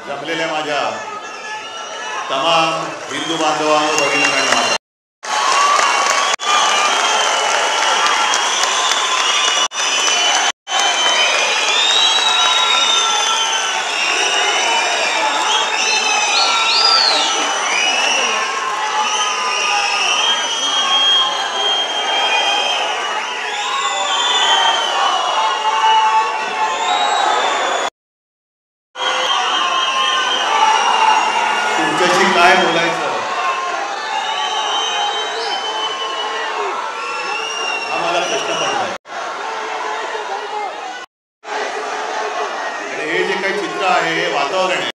जमलेल्या माझ्या तमाम हिंदू बांधवांनो, भगिनींनो आणि माता, तुमच्याशी काय बोलायचं हा मला प्रश्न पडलाय. आणि हे जे काही चित्र आहे, हे वातावरण आहे.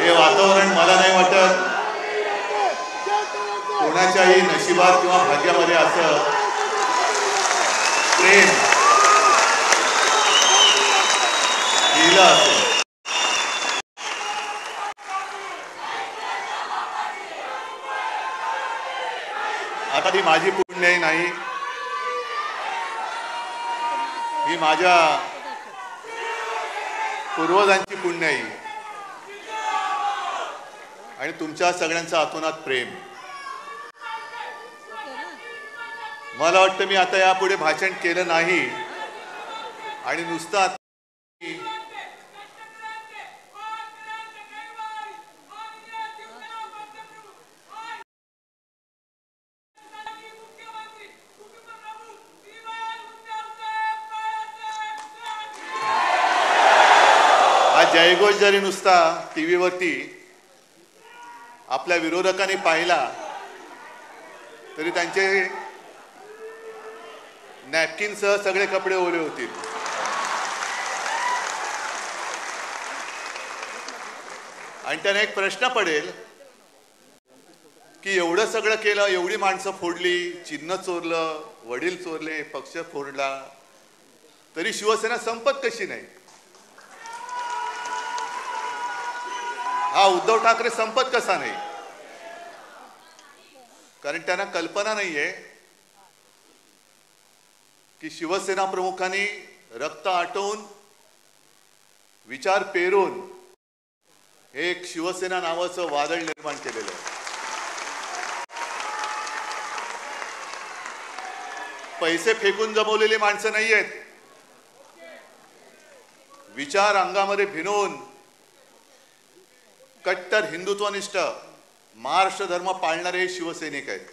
हे वातावरण मला नाही वाटत कोणाच्याही नशिबात किंवा भाग्यामध्ये असं प्रेम लिहिलं असेल. आता ती माझी पुण्याई नाही, ही माझ्या पूर्वजांची पुण्याई आणि तुमच्या सगळ्यांचं आतोनात प्रेम. मला वाटतं मी आता यापुढे भाषण केलं नाही आणि नुसतं हा जयघोष जरी नुसता टीव्हीवरती आपल्या विरोधकांनी पाहिला तरी त्यांचे नॅपकिनसह सगळे कपडे ओले होतील. आणि त्यांना एक प्रश्न पडेल की एवढं सगळं केलं, एवढी माणसं फोडली, चिन्ह चोरलं, वडील चोरले, पक्ष फोडला, तरी शिवसेना संपत कशी नाही? हा उद्धव ठाकरे संपत कसा नाही? कारण त्यांना कल्पना नाहीये की शिवसेना प्रमुखांनी रक्त आटवून, विचार पेरून एक शिवसेना नावाचं वादळ निर्माण केलेलं आहे. पैसे फेकून जमवलेली माणसं नाही आहेत. विचार अंगामध्ये भिनवून कट्टर हिंदुत्वनिष्ठ महाराष्ट्र धर्म पाळणारे हे शिवसैनिक आहेत.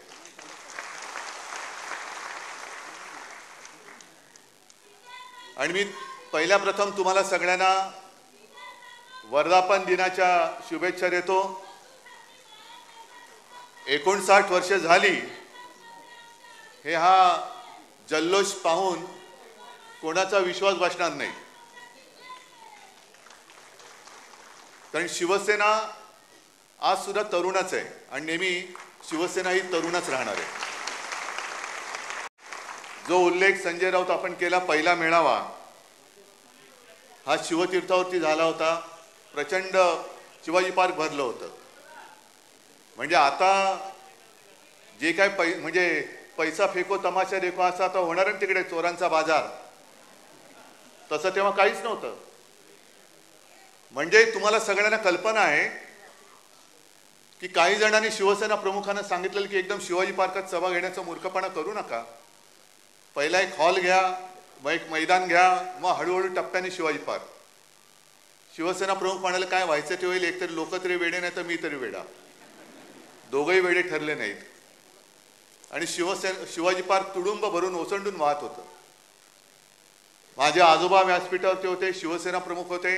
आणि मी पहिल्या प्रथम तुम्हाला सगळ्यांना वर्धापन दिनाच्या शुभेच्छा देतो. 59 वर्ष झाली हे हा जल्लोष पाहून कोणाचा विश्वास बसणार नाही. कारण शिवसेना आज सुद्धा तरुणच आहे आणि नेहमी शिवसेना ही तरुणच राहणार आहे. जो उल्लेख संजय राऊत आपण केला, पहिला मेळावा हा शिवतीर्थावरती झाला होता. प्रचंड शिवाजी पार्क भरलं होतं. म्हणजे आता जे काय म्हणजे पैसा फेको तमाशा देखो असं आता होणार आहे तिकडे, चोरांचा बाजार, तसं तेव्हा काहीच नव्हतं. म्हणजे तुम्हाला सगळ्यांना कल्पना आहे की काही जणांनी शिवसेना प्रमुखांना सांगितलेलं की एकदम शिवाजी पार्कात सभा घेण्याचा मूर्खपणा करू नका, पहिला एक हॉल घ्या, मग एक मैदान घ्या, मग हळूहळू टप्प्याने शिवाजी पार्क. शिवसेना प्रमुख म्हणाले काय व्हायचं ते होईल, एकतरी लोक तरी वेडे नाही तर मी तरी वेडा, दोघंही वेडे ठरले नाहीत. आणि शिवाजी पार्क तुडुंब भरून ओसंडून वाहत होतं. माझे आजोबा व्यासपीठावरती होते, शिवसेना प्रमुख होते.